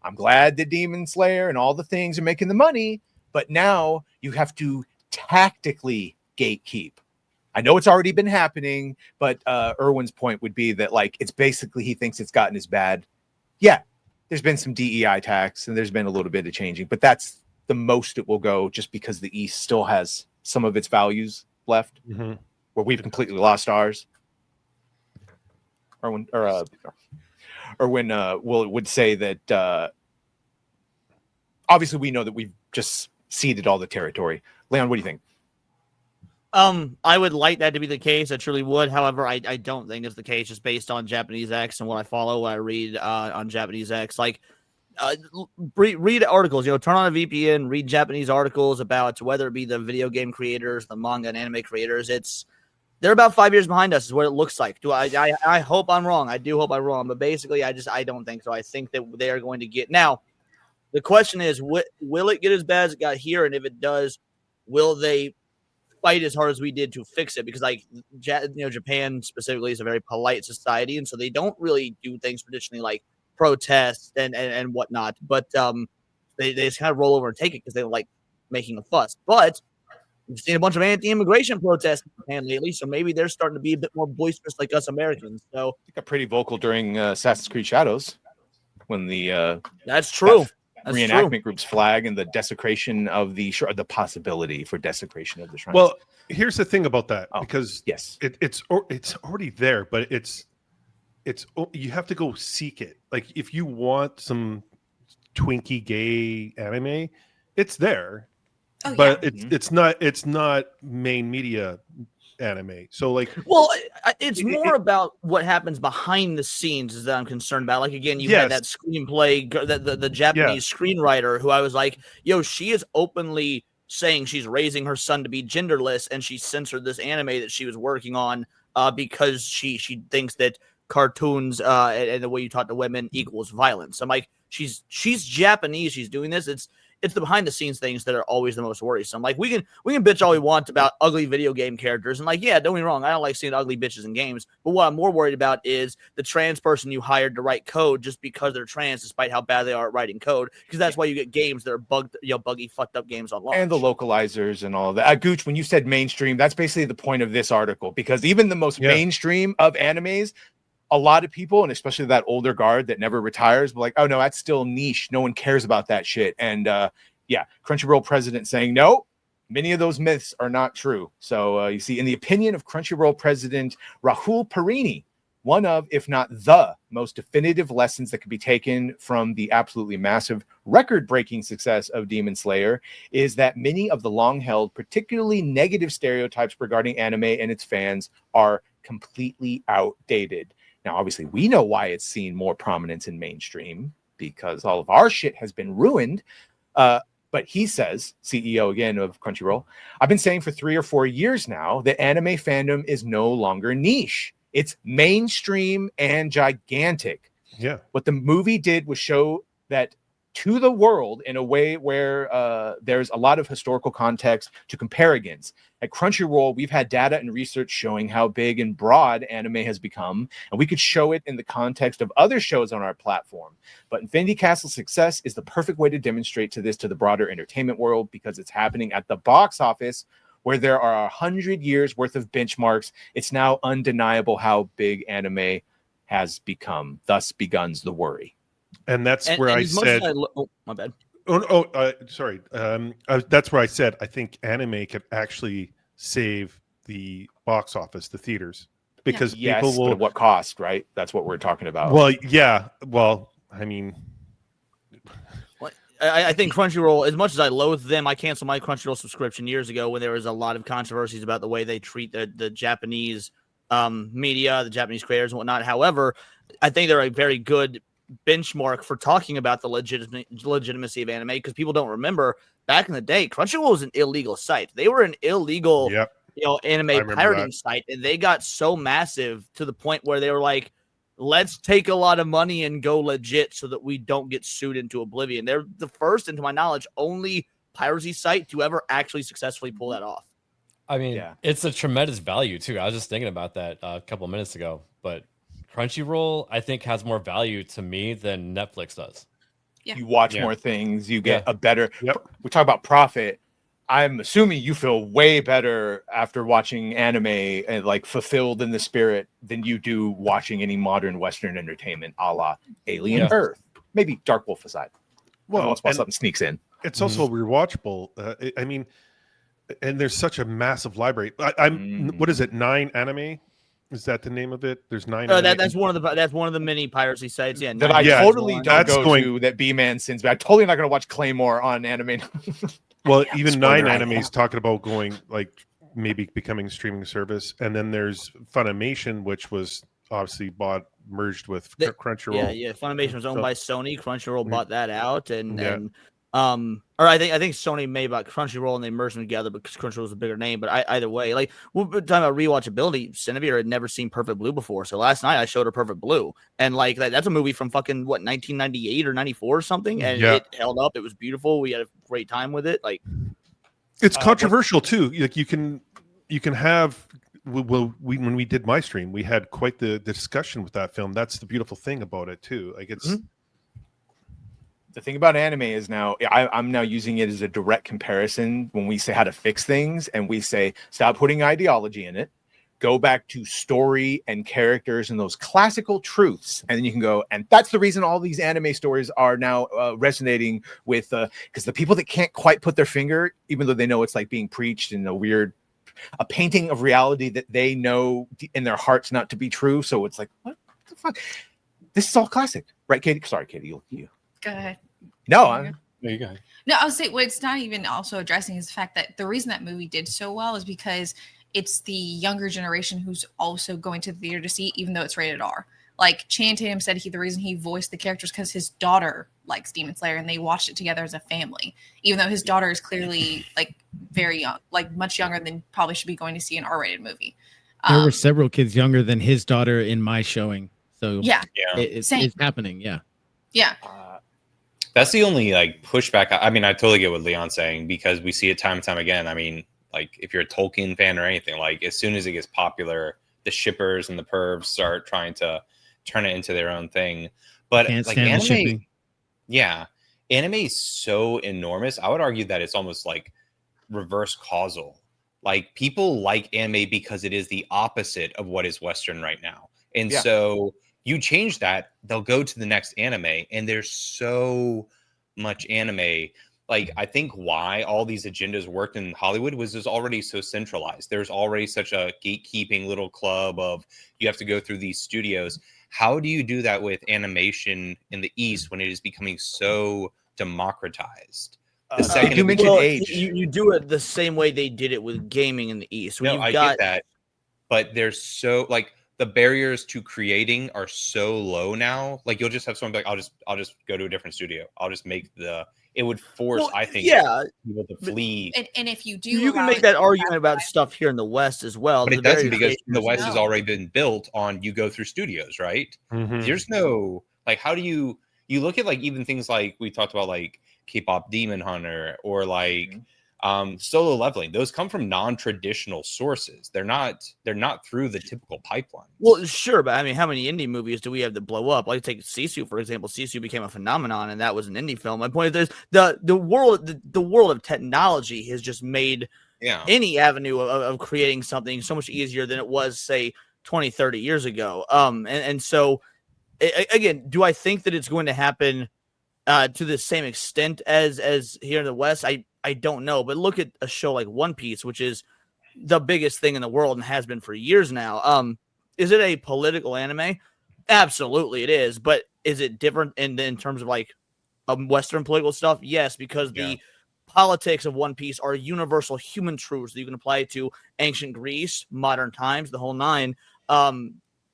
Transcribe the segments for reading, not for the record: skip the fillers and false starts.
I'm glad that Demon Slayer and all the things are making the money, but now you have to tactically gatekeep. I know it's already been happening, but Erwin's point would be that like it's basically he thinks it's gotten as bad. Yeah, there's been some DEI tax and there's been a little bit of changing, but that's the most it will go just because the East still has some of its values left where we've completely lost ours. Erwin would say that obviously we know that we've just ceded all the territory. Leon, what do you think? I would like that to be the case. I truly would. However, I don't think it's the case just based on Japanese X and what I follow, what I read on Japanese X. Like, read articles, turn on a VPN, read Japanese articles about whether it be the video game creators, the manga and anime creators. They're about 5 years behind us is what it looks like. I hope I'm wrong. I do hope I'm wrong, but basically I don't think so. I think that they are going to get now. The question is, will it get as bad as it got here? And if it does, will they fight as hard as we did to fix it? Because Japan specifically is a very polite society, and so they don't really do things traditionally like protest and whatnot. But they just kind of roll over and take it because they don't like making a fuss. But we've seen a bunch of anti-immigration protests in Japan lately, so maybe they're starting to be a bit more boisterous like us Americans. So I got pretty vocal during Assassin's Creed Shadows when the that's true. Reenactment group's flag and the desecration of the possibility for desecration of the shrine. Well, here's the thing about that, because yes, it's already there, but it's you have to go seek it. Like if you want some twinkie gay anime, it's there, but it's not main media anime. So like, well, it's more about what happens behind the scenes that I'm concerned about. Like again, you had that screenplay, the Japanese screenwriter who I was like, yo, she is openly saying she's raising her son to be genderless, and she censored this anime that she was working on because she thinks that cartoons and the way you talk to women equals violence. I'm like, she's Japanese, she's doing this. It's the behind the scenes things that are always the most worrisome. Like we can bitch all we want about ugly video game characters, and like, yeah, don't get me wrong, I don't like seeing ugly bitches in games. But what I'm more worried about is the trans person you hired to write code just because they're trans, despite how bad they are at writing code. Because that's why you get games that are buggy, fucked up games on launch. And the localizers and all of that. Gooch, when you said mainstream, that's basically the point of this article, because even the most mainstream of animes, a lot of people, and especially that older guard that never retires, but like, oh no, that's still niche. No one cares about that shit. And Crunchyroll president saying, no, many of those myths are not true. So you see, in the opinion of Crunchyroll president Rahul Parini, one of, if not the most definitive lessons that could be taken from the absolutely massive record-breaking success of Demon Slayer is that many of the long-held, particularly negative stereotypes regarding anime and its fans are completely outdated. Now, obviously, we know why it's seen more prominence in mainstream, because all of our shit has been ruined. But he says, CEO again of Crunchyroll, I've been saying for 3 or 4 years now that anime fandom is no longer niche. It's mainstream and gigantic. Yeah. What the movie did was show that to the world in a way where there's a lot of historical context to compare against. At Crunchyroll, we've had data and research showing how big and broad anime has become, and we could show it in the context of other shows on our platform. But Infinity Castle's success is the perfect way to demonstrate to the broader entertainment world, because it's happening at the box office where there are 100 years worth of benchmarks. It's now undeniable how big anime has become. Thus begins the worry. And that's where I said, my bad. Sorry. That's where I said I think anime could actually save the box office, the theaters, because people will. But at what cost, right? That's what we're talking about. Well, yeah. Well, I mean, I think Crunchyroll, as much as I loathe them, I canceled my Crunchyroll subscription years ago when there was a lot of controversies about the way they treat the Japanese media, the Japanese creators and whatnot. However, I think they're a very good benchmark for talking about the legitimacy of anime, because people don't remember back in the day, Crunchyroll was an illegal site. They were an illegal anime pirating site, and they got so massive to the point where they were like, let's take a lot of money and go legit so that we don't get sued into oblivion. They're the first, and to my knowledge, only piracy site to ever actually successfully pull that off. I mean, it's a tremendous value too. I was just thinking about that a couple of minutes ago, but Crunchyroll, I think, has more value to me than Netflix does. You watch Yeah. more things. You get a better. Yep. We talk about profit. I'm assuming you feel way better after watching anime and like fulfilled in the spirit than you do watching any modern Western entertainment, a la Alien Earth, maybe Dark Wolf aside. Well, Once something sneaks in, it's also rewatchable. I mean, and there's such a massive library. What is it? 9 anime? Is that the name of it? There's 9. That's one of the many piracy sites. Yeah, that I totally don't That's go to. That B-Man sends me. I'm totally not going to watch Claymore on anime. Well, even Spoiler 9 right animes talking about going like maybe becoming streaming service, and then there's Funimation, which was obviously merged with Crunchyroll. Yeah. Funimation was owned by Sony. Crunchyroll bought that out, and Yeah. I think Sony may bought Crunchyroll and they merged them together because Crunchyroll was a bigger name. But either way, like we're talking about rewatchability. Cinevere had never seen Perfect Blue before, so last night I showed her Perfect Blue, and like that's a movie from fucking 1998 or 94 or something, and it held up. It was beautiful. We had a great time with it. Like it's controversial too. Like you can have. When we did my stream, we had quite the discussion with that film. That's the beautiful thing about it too. Like it's. The thing about anime is now I'm now using it as a direct comparison when we say how to fix things, and we say stop putting ideology in it, go back to story and characters and those classical truths, and then you can go. And that's the reason all these anime stories are now resonating with because the people that can't quite put their finger, even though they know it's like being preached in a painting of reality that they know in their hearts not to be true. So it's like, what the fuck? This is all classic, right, Katie? Sorry, Katie, you. Go ahead. No, There you go. No, I was saying what it's not even also addressing is the fact that the reason that movie did so well is because it's the younger generation who's also going to the theater to see, even though it's rated R. Like Channing Tatum said, the reason he voiced the characters because his daughter likes Demon Slayer, and they watched it together as a family. Even though his daughter is clearly like very young, like much younger than probably should be going to see an R-rated movie. There were several kids younger than his daughter in my showing, so it's happening. Yeah. That's the only like pushback. I mean, I totally get what Leon's saying because we see it time and time again. I mean, like if you're a Tolkien fan or anything, like as soon as it gets popular, the shippers and the pervs start trying to turn it into their own thing. But like anime, anime is so enormous. I would argue that it's almost like reverse causal. Like people like anime because it is the opposite of what is Western right now. And so you change that, they'll go to the next anime, and there's so much anime. Like, I think why all these agendas worked in Hollywood was there's already so centralized. There's already such a gatekeeping little club of you have to go through these studios. How do you do that with animation in the East when it is becoming so democratized? The second you mentioned age. You do it the same way they did it with gaming in the East. No, I get that. But there's so like the barriers to creating are so low now. Like you'll just have someone be like, I'll just go to a different studio. I'll just make it would force, I think, people to flee. And if you do, you can make that argument about stuff here in the West as well. But it doesn't because the West has already been built on you go through studios, right? Mm-hmm. There's no like how do you look at like even things like we talked about like K-pop Demon Hunter or like Solo Leveling. Those come from non-traditional sources. They're not through the typical pipeline. Well, sure, but I mean, how many indie movies do we have that blow up? Like take Sisu, for example. Sisu became a phenomenon, and that was an indie film. My point is the world of technology has just made any avenue of creating something so much easier than it was, say, 20, 30 years ago. And so again, do I think that it's going to happen to the same extent as here in the West? I don't know, but look at a show like One Piece, which is the biggest thing in the world and has been for years now. Is it a political anime? Absolutely it is, but is it different in terms of like Western political stuff? Yes, because the politics of One Piece are universal human truths that you can apply to ancient Greece, modern times, the whole nine.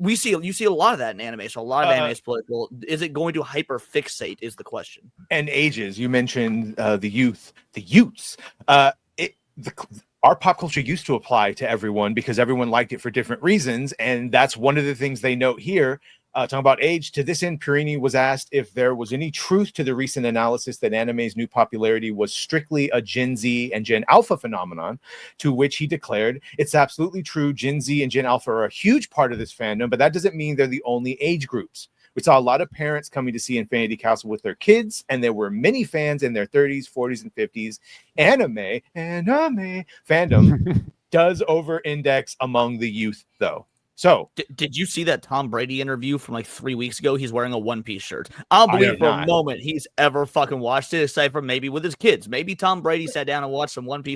You see a lot of that in anime. So a lot of anime is political. Is it going to hyper fixate is the question. And ages. You mentioned the youths. Our pop culture used to apply to everyone because everyone liked it for different reasons. And that's one of the things they note here. Talking about age, to this end, Perini was asked if there was any truth to the recent analysis that anime's new popularity was strictly a Gen Z and Gen Alpha phenomenon, to which he declared, it's absolutely true. Gen Z and Gen Alpha are a huge part of this fandom, but that doesn't mean they're the only age groups. We saw a lot of parents coming to see Infinity Castle with their kids, and there were many fans in their 30s, 40s, and 50s. Anime fandom does over-index among the youth, though. So, did you see that Tom Brady interview from like 3 weeks ago? He's wearing a One Piece shirt. I don't believe for a moment he's ever fucking watched it, aside from maybe with his kids. Maybe Tom Brady sat down and watched some One Piece